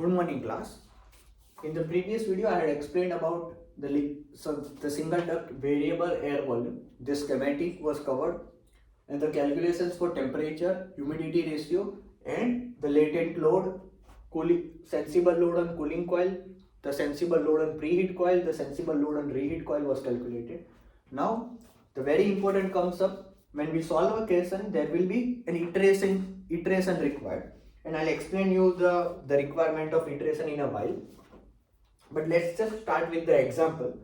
Good morning, class. In the previous video, I had explained about the single duct variable air volume. This schematic was covered, and the calculations for temperature, humidity ratio, and the latent load, sensible load on cooling coil, the sensible load on preheat coil, the sensible load on reheat coil was calculated. Now, the very important comes up when we solve a question. There will be an iteration required, and I'll explain you the requirement of iteration in a while. But let's just start with the example.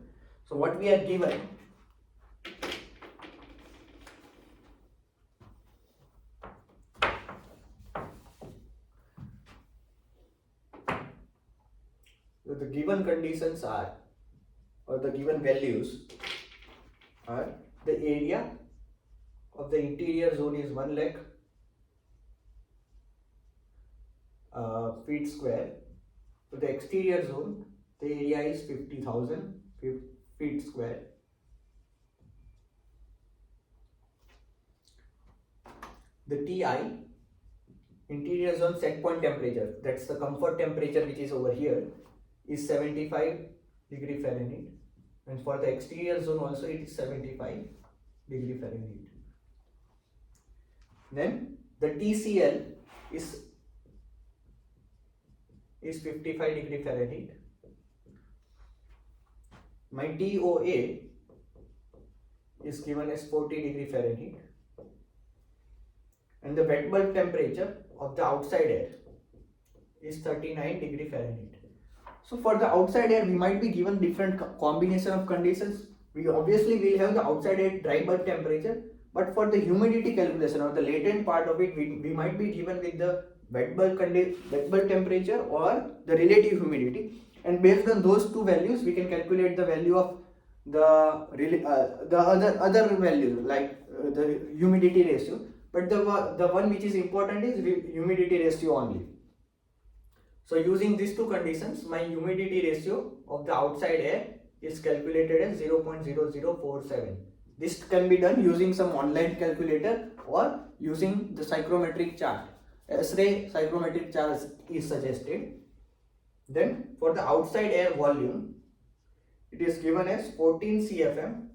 So what we are given, so the given conditions are, or the given values are, the area of the interior zone is 1 lakh feet square. For the exterior zone, the area is 50,000 feet square. The TI, interior zone set point temperature, that's the comfort temperature which is over here, is 75 degree Fahrenheit, and for the exterior zone also it is 75 degree Fahrenheit. Then the TCL is 55 degree Fahrenheit. My TOA is given as 40 degree Fahrenheit, and the wet bulb temperature of the outside air is 39 degree Fahrenheit. So for the outside air, we might be given different combination of conditions. We obviously will have the outside air dry bulb temperature, but for the humidity calculation or the latent part of it, we might be given with the wet bulb temperature or the relative humidity, and based on those two values, we can calculate the value of the other values like the humidity ratio. But the one which is important is humidity ratio only. So using these two conditions, my humidity ratio of the outside air is calculated as 0.0047. This can be done using some online calculator or using the psychrometric chart. S-ray psychrometric chart is suggested. Then for the outside air volume, it is given as 14 CFM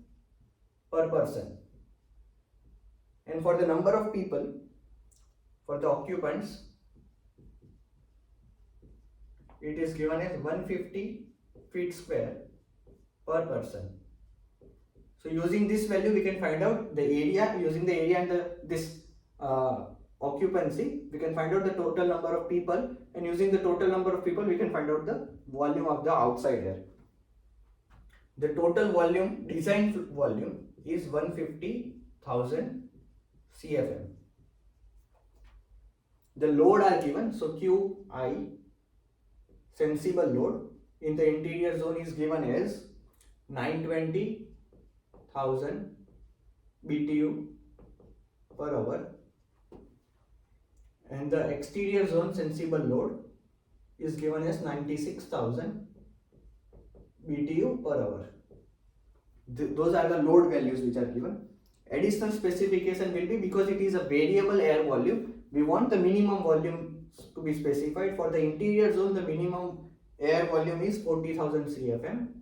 per person. And for the number of people, for the occupants, it is given as 150 feet square per person. So using this value, we can find out the area. Using the area and this occupancy, we can find out the total number of people, and using the total number of people, we can find out the volume of the outside air. The total volume, design volume, is 150,000 CFM. The load are given, so QI, sensible load in the interior zone, is given as 920,000 BTU per hour, and the exterior zone sensible load is given as 96,000 BTU per hour. Those are the load values which are given. Additional specification will be, because it is a variable air volume, we want the minimum volume to be specified. For the interior zone, the minimum air volume is 40,000 CFM,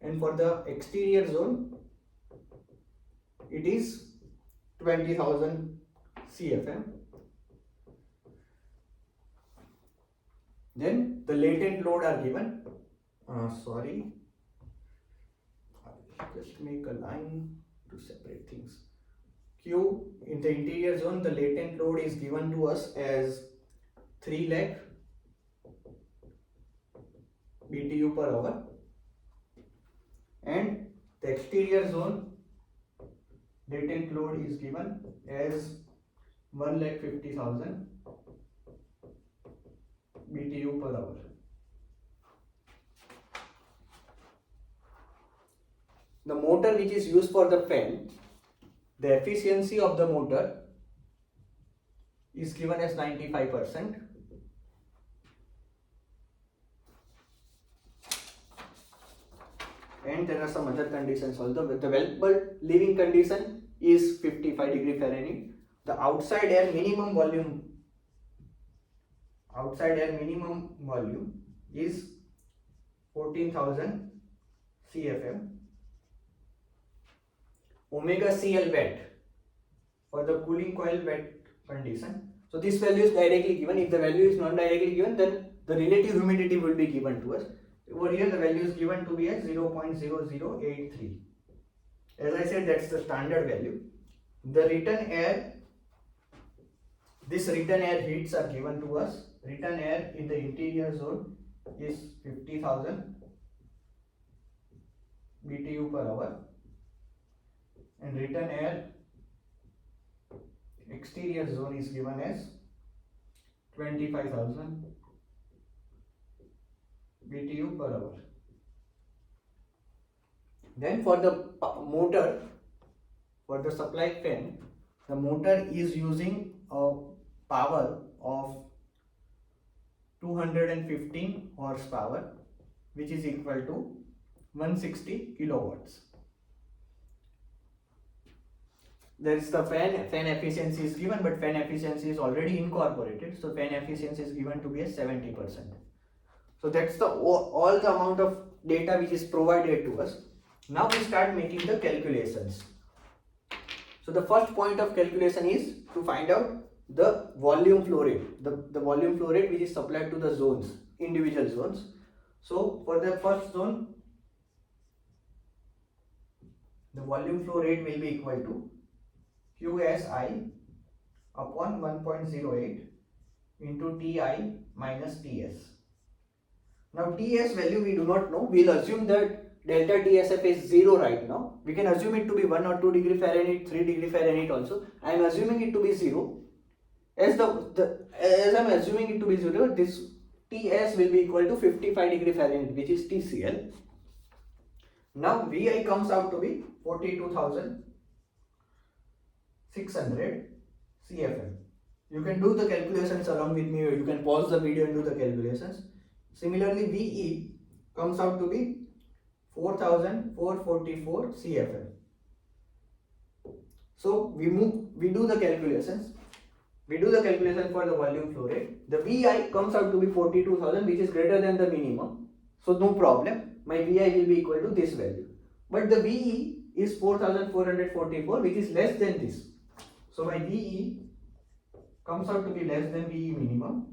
and for the exterior zone, it is 20,000 CFM. Then the latent load are given. Just make a line to separate things. Q, in the interior zone, the latent load is given to us as 3 lakh BTU per hour, and the exterior zone latent load is given as 1,50,000 BTU per hour. The motor which is used for the fan, the efficiency of the motor is given as 95%. And there are some other conditions also. The wet bulb leaving condition is 55 degree Fahrenheit. The outside air minimum volume outside air minimum volume is 14,000 CFM. Omega CL wet for the cooling coil wet condition. So this value is directly given. If the value is not directly given, then the relative humidity will be given to us. Over here the value is given to be as 0.0083. As I said, that's the standard value. The return air, this return air heats are given to us. Return air in the interior zone is 50,000 BTU per hour, and return air exterior zone is given as 25,000 BTU per hour. Then for the motor, for the supply fan, the motor is using a power of 215 horsepower, which is equal to 160 kilowatts. There is the fan efficiency is given, but fan efficiency is already incorporated, so fan efficiency is given to be as 70%. So that's the all the amount of data which is provided to us. Now we start making the calculations. So the first point of calculation is to find out the volume flow rate, the volume flow rate which is supplied to the zones, individual zones. So for the first zone, the volume flow rate will be equal to QSI upon 1.08 into Ti minus Ts. Now Ts value we do not know. We'll assume that delta TSF is 0 right now. We can assume it to be 1 or 2 degree Fahrenheit, 3 degree Fahrenheit also. I am assuming it to be 0. As I am assuming it to be 0, this Ts will be equal to 55 degree Fahrenheit, which is TCL. Now Vi comes out to be 42,600 CFM. You can do the calculations along with me, or you can pause the video and do the calculations. Similarly, Ve comes out to be 4,444 CFM. So we do the calculations. We do the calculation for the volume flow rate. The Vi comes out to be 42,000, which is greater than the minimum. So no problem. My Vi will be equal to this value. But the Ve is 4,444, which is less than this. So my Ve comes out to be less than Ve minimum.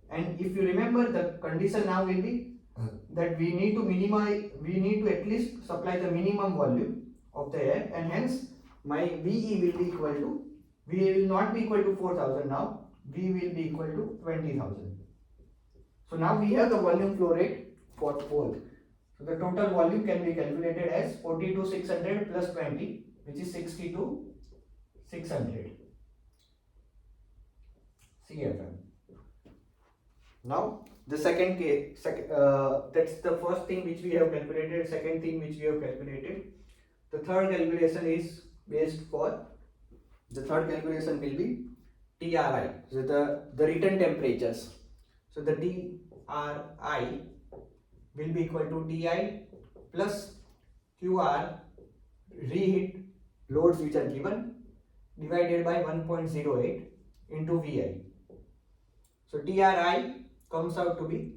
And if you remember, the condition now will be that we need to at least supply the minimum volume of the air, and hence my Ve will be equal to, V will not be equal to 4,000 now, V will be equal to 20,000. So now we have the volume flow rate for both. So the total volume can be calculated as 42,600 plus 20, which is 62,600 CFM. Now the second case, that's the first thing which we have calculated. Second thing which we have calculated. The third calculation is based for, the third calculation will be TRI, so the return temperatures. So the TRI will be equal to Ti plus QR reheat loads which are given divided by 1.08 into Vi. So TRI comes out to be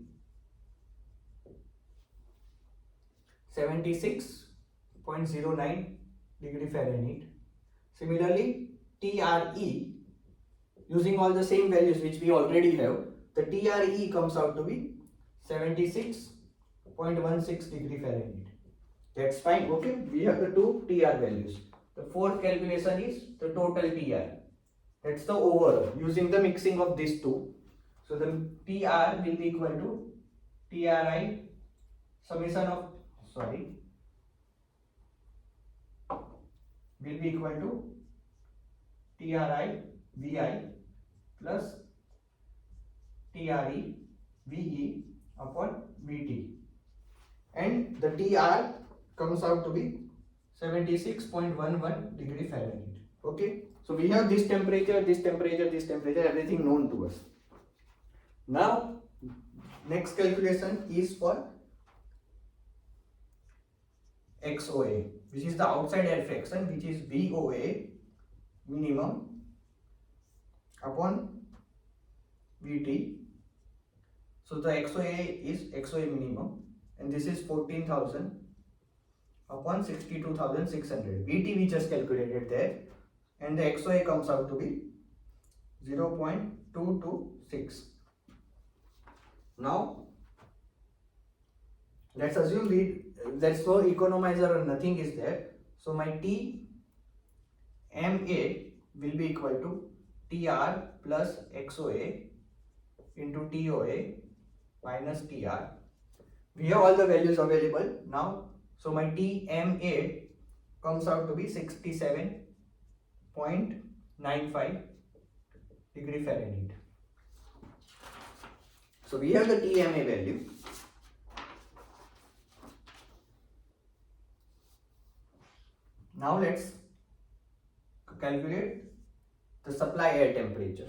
76.09 degree Fahrenheit. Similarly, TRE, using all the same values which we already have, the TRE comes out to be 76.16 degree Fahrenheit. That's fine. Okay, we have the two TR values. The fourth calculation is the total TR. That's the overall, using the mixing of these two. So the TR will be equal to TRI summation of, will be equal to TRI Vi plus TRE VE upon VT, and the TR comes out to be 76.11 degree Fahrenheit. Okay, so we have this temperature, everything known to us. Now next calculation is for XOA, which is the outside air fraction, which is VOA minimum upon VT So the XOA is XOA minimum, and this is 14,000 upon 62,600. VT we just calculated there, and the XOA comes out to be 0.226. Now let's assume there's no economizer or nothing is there. So my TMA will be equal to TR plus XOA into TOA minus TR. We have all the values available now. So my TMA comes out to be 67.95 degree Fahrenheit. So we have the TMA value. Now let's calculate the supply air temperature,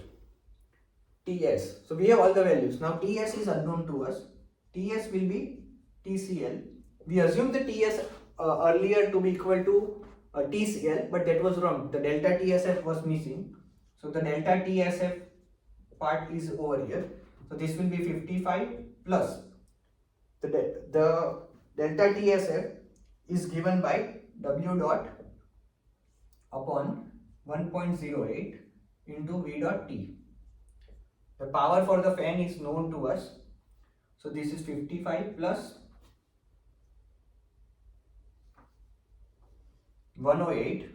TS. So we have all the values. Now TS is unknown to us. TS will be TCL. We assumed the TS earlier to be equal to TCL, but that was wrong. The delta TSF was missing. So the delta TSF part is over here. So this will be 55 plus the delta TSF is given by W dot upon 1.08 into V dot T. The power for the fan is known to us. So this is 55 plus 108.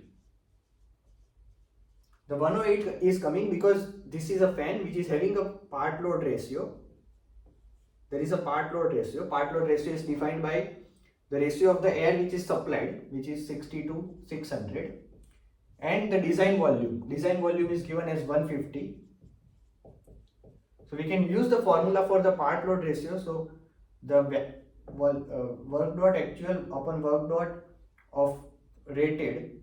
The 108 is coming because this is a fan which is having a part load ratio. There is a part load ratio. Part load ratio is defined by the ratio of the air which is supplied, which is 60 to 600, and the design volume. Design volume is given as 150. So we can use the formula for the part load ratio. So the work dot actual upon work dot of rated,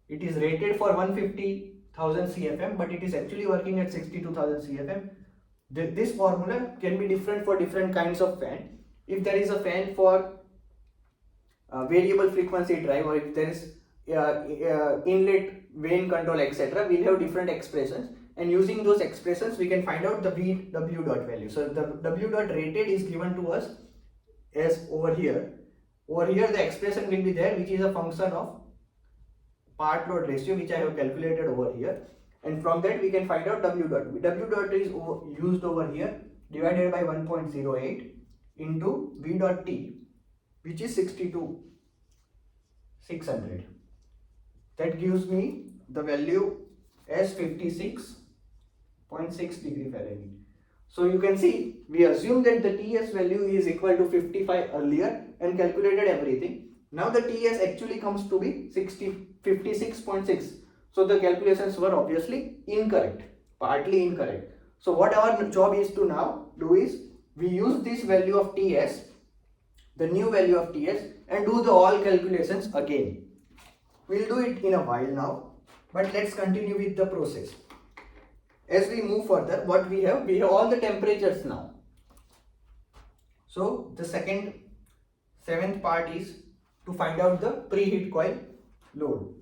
it is rated for 150,000 CFM, but it is actually working at 62,000 CFM. This formula can be different for different kinds of fan. If there is a fan for variable frequency drive, or if there is inlet vane control, etc., we'll have different expressions, and using those expressions we can find out the W dot value. So the W dot rated is given to us as over here. Over here the expression will be there, which is a function of part load ratio, which I have calculated over here, and from that we can find out W dot. W dot is used over here, divided by 1.08 into V dot T, which is 62,600. That gives me the value as 56.6 degree Fahrenheit. So you can see, we assume that the TS value is equal to 55 earlier and calculated everything. Now the TS actually comes to be 56.6. So the calculations were obviously incorrect, partly incorrect. So what our job is to now do is, we use this value of TS, the new value of TS, and do the all calculations again. We'll do it in a while now, but let's continue with the process. As we move further, what we have all the temperatures now. So the seventh part is to find out the preheat coil load.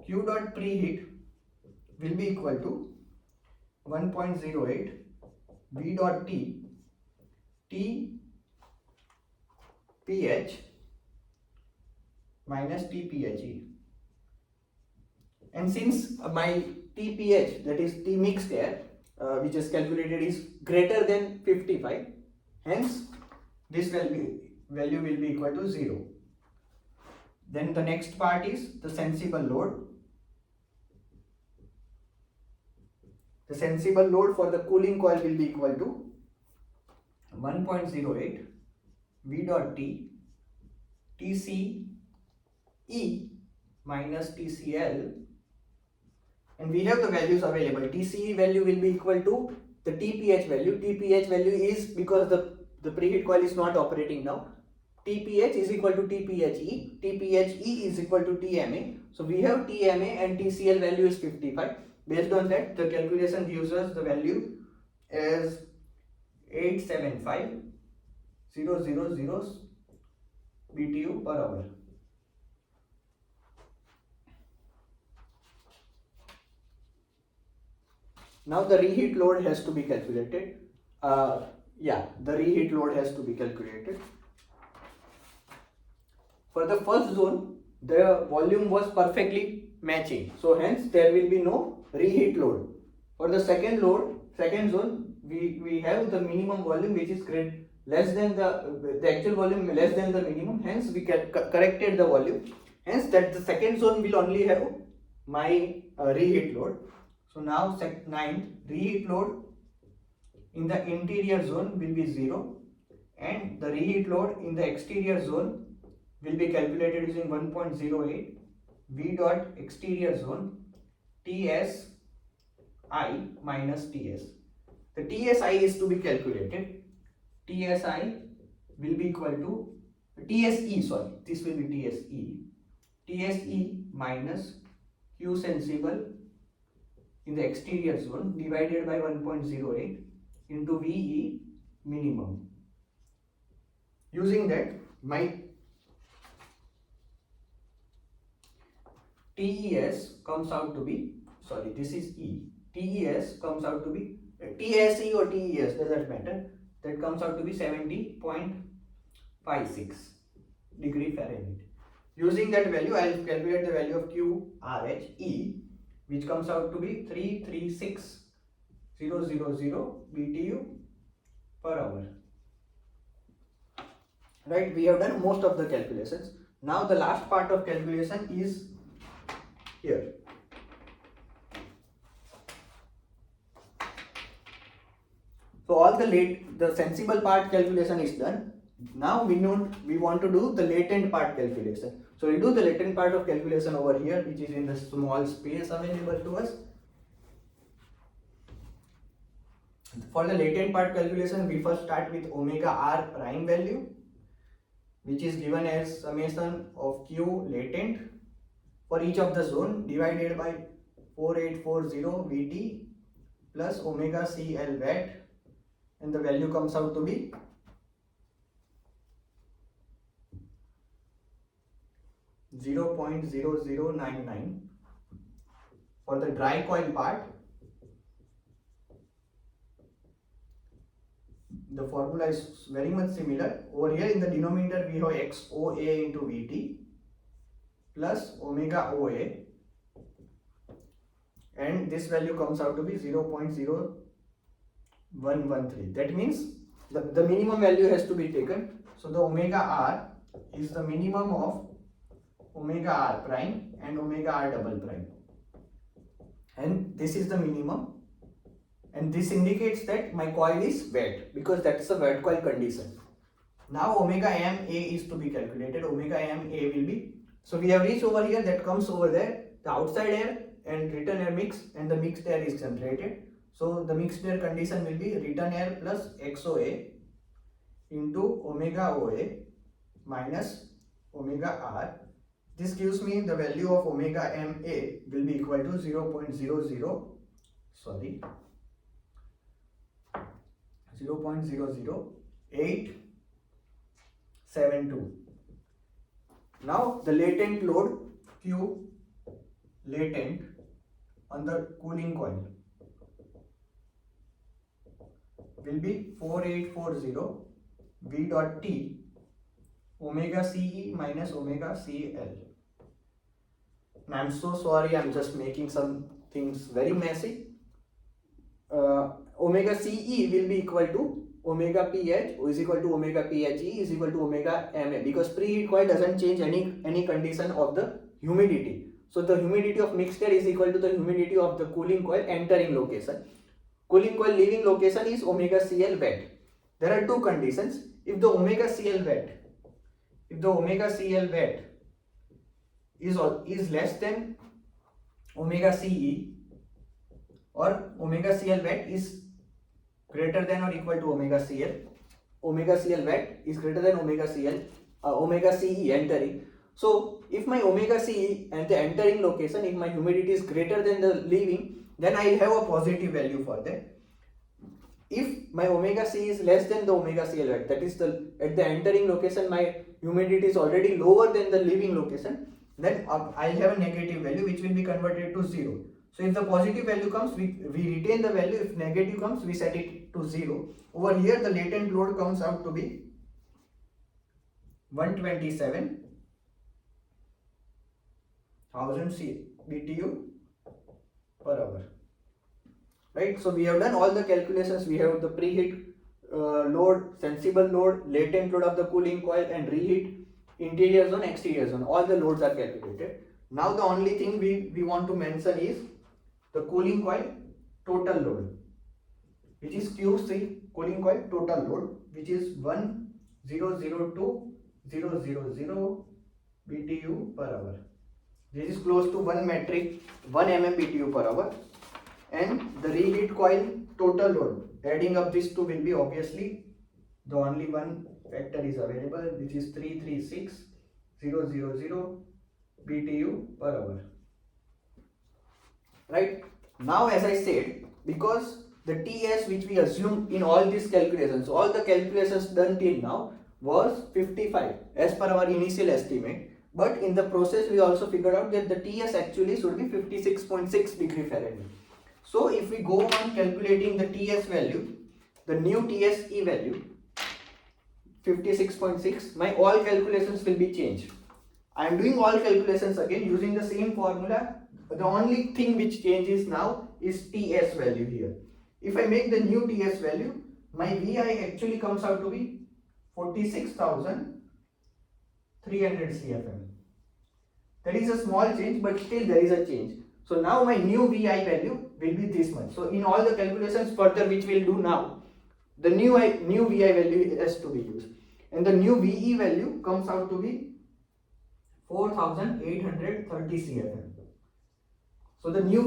Q dot preheat will be equal to 1.08 V dot T TPH minus TPHE. And since my TPH, that is T mixed air, which is calculated, is greater than 55, hence this value will be equal to 0. Then the next part is the sensible load. The sensible load for the cooling coil will be equal to 1.08 V dot T TCE minus TCL, and we have the values available. TCE value will be equal to the TPH value. TPH value is because the preheat coil is not operating now. TPH is equal to TPHE. TPHE is equal to TMA. So we have TMA and TCL value is 55. Based on that, the calculation gives us the value as 875,000 BTU per hour. Now the reheat load has to be calculated. yeah, the reheat load has to be calculated. For the first zone, the volume was perfectly matching, so hence there will be no reheat load. For the second zone, we have the minimum volume which is less than the actual volume less than the minimum, hence we corrected the volume, hence that the second zone will only have my reheat load. So now ninth, reheat load in the interior zone will be 0 and the reheat load in the exterior zone will be calculated using 1.08 V dot exterior zone TS I minus TS. The TSI is to be calculated. TSI will be equal to TSE, sorry, this will be TSE. TSE minus Q sensible in the exterior zone divided by 1.08 into VE minimum. Using that, my TES comes out to be, sorry, this is E. TES comes out to be, TSE or TES, doesn't matter, that comes out to be 70.56 degree Fahrenheit. Using that value, I will calculate the value of QRHE, which comes out to be 336,000 BTU per hour. Right, we have done most of the calculations. Now the last part of calculation is here. So all the sensible part calculation is done. Now we want to do the latent part calculation. So we do the latent part of calculation over here, which is in the small space available to us. For the latent part calculation, we first start with omega r prime value, which is given as summation of Q latent for each of the zone divided by 4840 Vt plus omega CL watt, and the value comes out to be 0.0099. For the dry coil part, the formula is very much similar. Over here in the denominator we have XOA into Vt plus omega OA, and this value comes out to be 0.0113. That means the minimum value has to be taken. So the omega r is the minimum of omega r prime and omega r double prime, and this is the minimum, and this indicates that my coil is wet because that's a wet coil condition. Now omega ma is to be calculated. Omega ma will be, so we have reached over here, that comes over there, the outside air and return air mix, and the mixed air is generated. So the mixed air condition will be return air plus XOA into omega OA minus omega R. This gives me the value of omega ma will be equal to 0.00872. Now the latent load Q latent on the cooling coil will be 4840 V dot T omega CE minus omega CL. And I'm so sorry, I'm just making some things very messy. Omega CE will be equal to omega PH is equal to omega PHE is equal to omega MA, because preheat coil doesn't change any condition of the humidity. So the humidity of mixed air is equal to the humidity of the cooling coil entering location. Cooling coil leaving location is omega CL wet. There are two conditions. If the omega CL wet is less than omega CE, or omega CL wet is greater than or equal to omega CL, omega CL wet is greater than omega CE entering. So if my omega CE and the entering location, if my humidity is greater than the leaving, then I will have a positive value for that. If my omega C is less than the omega CL wet, that is at the entering location my humidity is already lower than the leaving location, then I will have a negative value which will be converted to 0. So if the positive value comes, we retain the value. If negative comes, we set it to 0. Over here, the latent load comes out to be 127,000 BTU per hour. Right? So we have done all the calculations. We have the preheat load, sensible load, latent load of the cooling coil, and reheat, interior zone, exterior zone. All the loads are calculated. Now the only thing we want to mention is the cooling coil total load, which is QC, cooling coil total load, which is 1002,000 BTU per hour. This is close to 1 mm BTU per hour. And the reheat coil total load, adding up these two will be obviously the only one factor is available, which is 336,000 BTU per hour. Right? Now, as I said, because the TS which we assumed in all these calculations, all the calculations done till now was 55 as per our initial estimate. But in the process, we also figured out that the TS actually should be 56.6 degree Fahrenheit. So if we go on calculating the TS value, the new TSE value 56.6, my all calculations will be changed. I am doing all calculations again using the same formula. The only thing which changes now is TS value here. If I make the new TS value, my VI actually comes out to be 46,300 CFM. That is a small change, but still there is a change. So now my new VI value will be this much. So in all the calculations further which we will do now, the new VI value has to be used. And the new VE value comes out to be 4,830 CFM. So the new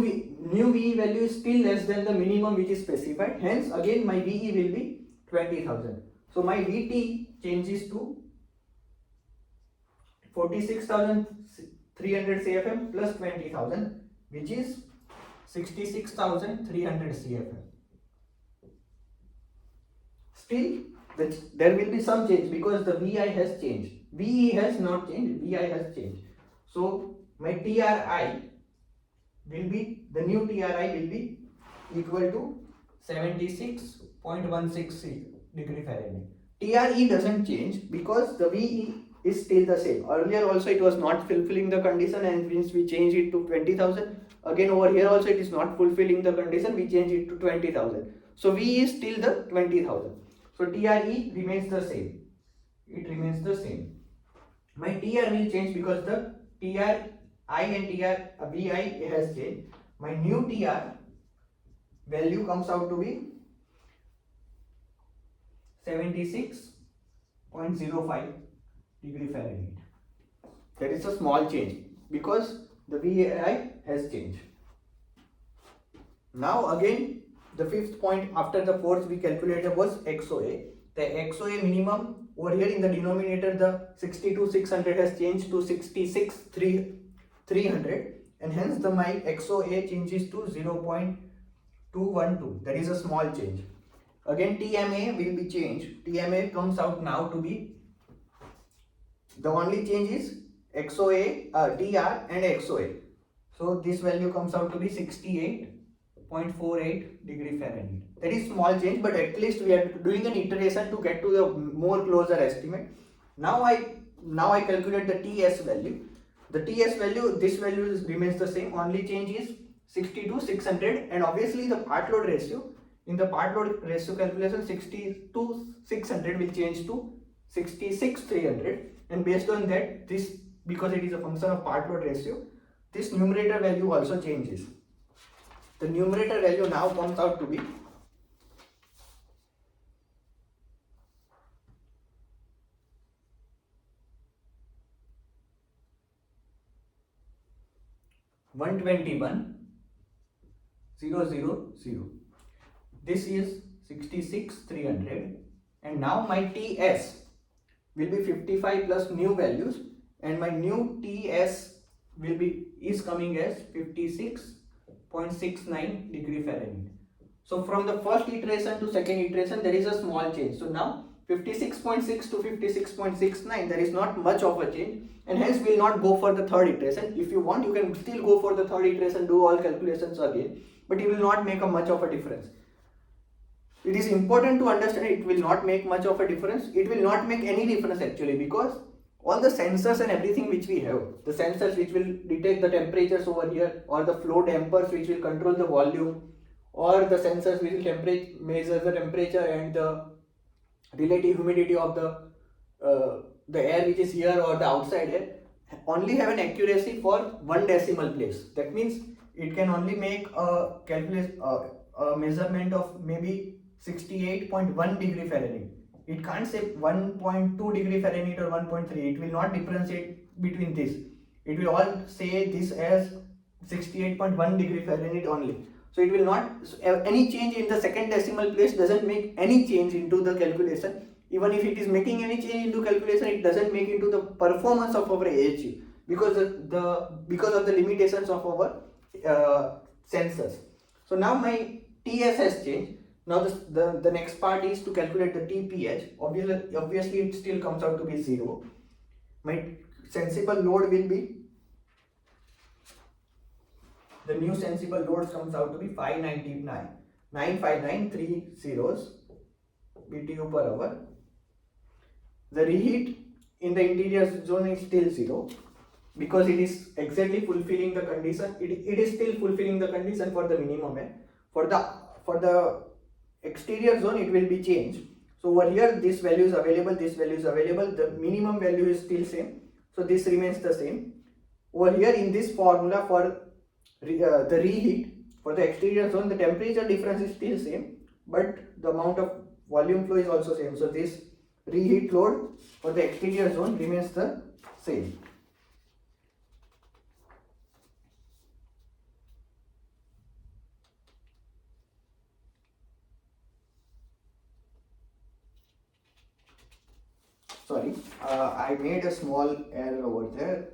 VE value is still less than the minimum which is specified. Hence again my VE will be 20,000. So my VT changes to 46,300 CFM plus 20,000, which is 66,300 CFM. Still, there will be some change because the VI has changed. VE has not changed, VI has changed. So my TRI will be, the new TRI will be equal to 76.16 degree Fahrenheit. TRE doesn't change because the VE is still the same. Earlier also it was not fulfilling the condition, and since we change it to 20,000, again over here also it is not fulfilling the condition, we change it to 20,000. So VE is still the 20,000. So TRE remains the same. It remains the same. My TR will change because the TRI and VI has changed. My new TR value comes out to be 76.05 degree Fahrenheit. That is a small change because the VI has changed. Now again, the fifth point after the fourth we calculated was XOA. The XOA minimum over here in the denominator, the 62,600 has changed to 66,300, and hence my XOA changes to 0.212. That is a small change. Again TMA will be changed. TMA comes out now to be, the only change is XOA, TR and XOA. So this value comes out to be 68.48 degree Fahrenheit. That is small change, but at least we are doing an iteration to get to the more closer estimate. Now I calculate the TS value. The TS value, this value remains the same. Only change is 60/600, and obviously the part load ratio. In the part load ratio calculation, 60/600 will change to 66,300, and based on that, this, because it is a function of part load ratio, this numerator value also changes. The numerator value now comes out to be 121,000. This is 66,300, and now my TS will be 55 plus new values, and my new TS is coming as 56.69 degree Fahrenheit. So from the first iteration to second iteration there is a small change. So now 56.6 to 56.69, there is not much of a change, and hence we will not go for the third iteration. If you want, you can still go for the third iteration, do all calculations again, but it will not make a much of a difference. It is important to understand it will not make much of a difference. It will not make any difference actually, because all the sensors and everything which we have, the sensors which will detect the temperatures over here, or the flow dampers which will control the volume, or the sensors which will measure the temperature and the relative humidity of the air which is here or the outside air, only have an accuracy for 1 decimal place. That means it can only make a measurement of maybe 68.1 degree Fahrenheit. It can't say 1.2 degree Fahrenheit or 1.3. It will not differentiate between this. It will all say this as 68.1 degree Fahrenheit only. So it will not, any change in the second decimal place doesn't make any change into the calculation. Even if it is making any change into calculation, it doesn't make into the performance of our AHU, because of the limitations of our sensors. So now my TS has changed. Now the next part is to calculate the TPH. Obviously it still comes out to be 0. My sensible load will be, the new sensible load comes out to be 959.30 BTU per hour. The reheat in the interior zone is still 0, because it is exactly fulfilling the condition. It is still fulfilling the condition for the minimum air. For the exterior zone it will be changed. So over here this value is available, this value is available, the minimum value is still same, so this remains the same. Over here in this formula for the reheat, for the exterior zone, the temperature difference is still same, but the amount of volume flow is also same. So this reheat load for the exterior zone remains the same. Sorry, I made a small error over there.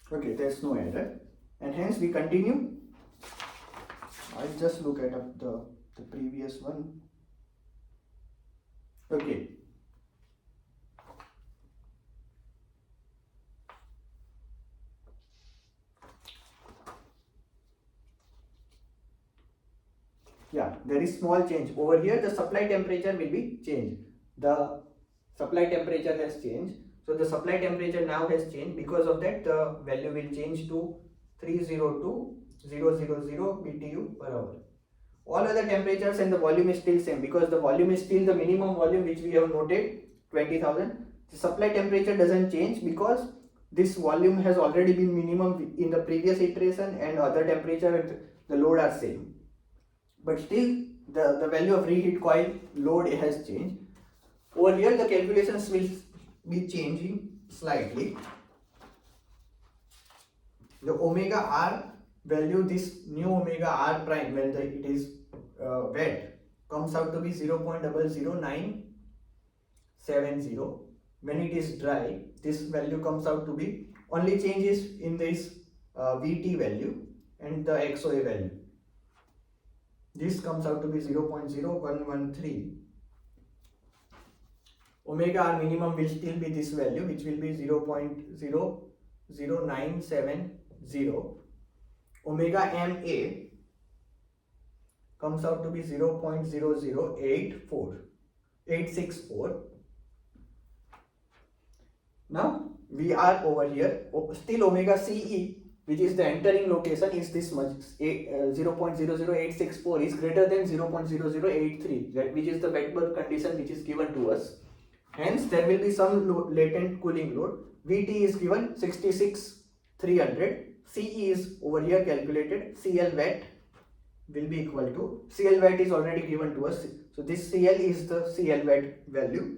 Okay, there's no error, and hence we continue. I'll just look at the previous one. Okay. Yeah, there is small change over here. The supply temperature will be changed. The supply temperature has changed. So the supply temperature now has changed. Because of that, the value will change to 302,000 BTU per hour. All other temperatures and the volume is still same, because the volume is still the minimum volume which we have noted, 20,000. The supply temperature doesn't change because this volume has already been minimum in the previous iteration, and other temperature and the load are same. But still the value of reheat coil load has changed. Over here the calculations will be changing slightly. The omega R value, this new omega R prime, when it is wet, comes out to be 0.00970. When it is dry, this value comes out to be, only changes in this VT value and the XOA value. This comes out to be 0.0113. Omega R minimum will still be this value, which will be 0.00970. Omega MA comes out to be 0.00864. Now we are over here. Still omega CE, which is the entering location, is this much, 0.00864 is greater than 0.0083, which is the wet bulb condition which is given to us. Hence there will be some latent cooling load. VT is given 66,300. CE is over here calculated. CL wet will be equal to, CL wet is already given to us, so this CL is the CL wet value.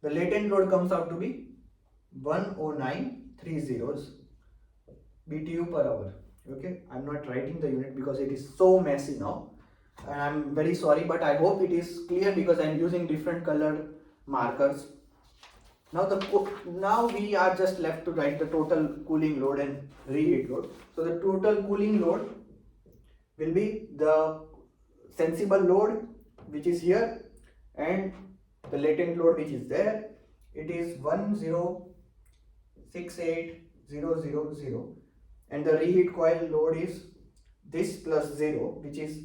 The latent load comes out to be 10930 BTU per hour. Okay, I'm not writing the unit because it is so messy now, and I'm very sorry, but I hope it is clear because I'm using different color markers. Now we are just left to write the total cooling load and reheat load. So the total cooling load will be the sensible load which is here and the latent load which is there. It is 1068000 and the reheat coil load is this plus 0, which is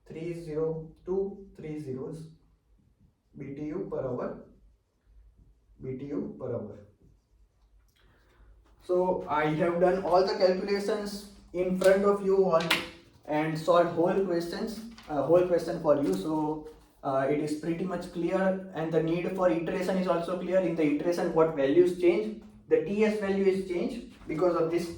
30230 BTU per hour. So I have done all the calculations in front of you and solved whole question for you. So it is pretty much clear, and the need for iteration is also clear. In the iteration, what values change? The TS value is changed because of this,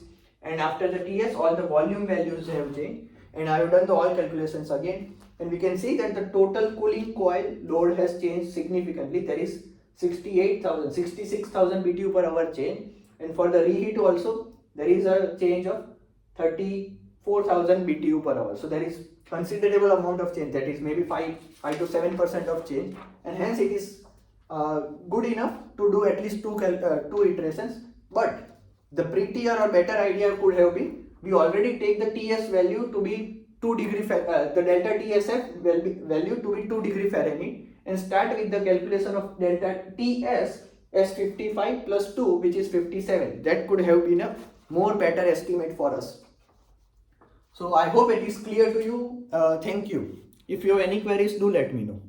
and after the TS, all the volume values have changed. And I have done the all calculations again, and we can see that the total cooling coil load has changed significantly. There is 66,000 BTU per hour change, and for the reheat also there is a change of 34,000 BTU per hour. So there is considerable amount of change, that is maybe 5 to 7% of change, and hence it is good enough to do at least two iterations. But the prettier or better idea could have been, we already take the TS value to be 2 degree the delta TSF value to be 2 degree Fahrenheit, and start with the calculation of delta TS as 55 plus 2, which is 57. That could have been a more better estimate for us. So I hope it is clear to you. Thank you. If you have any queries, do let me know.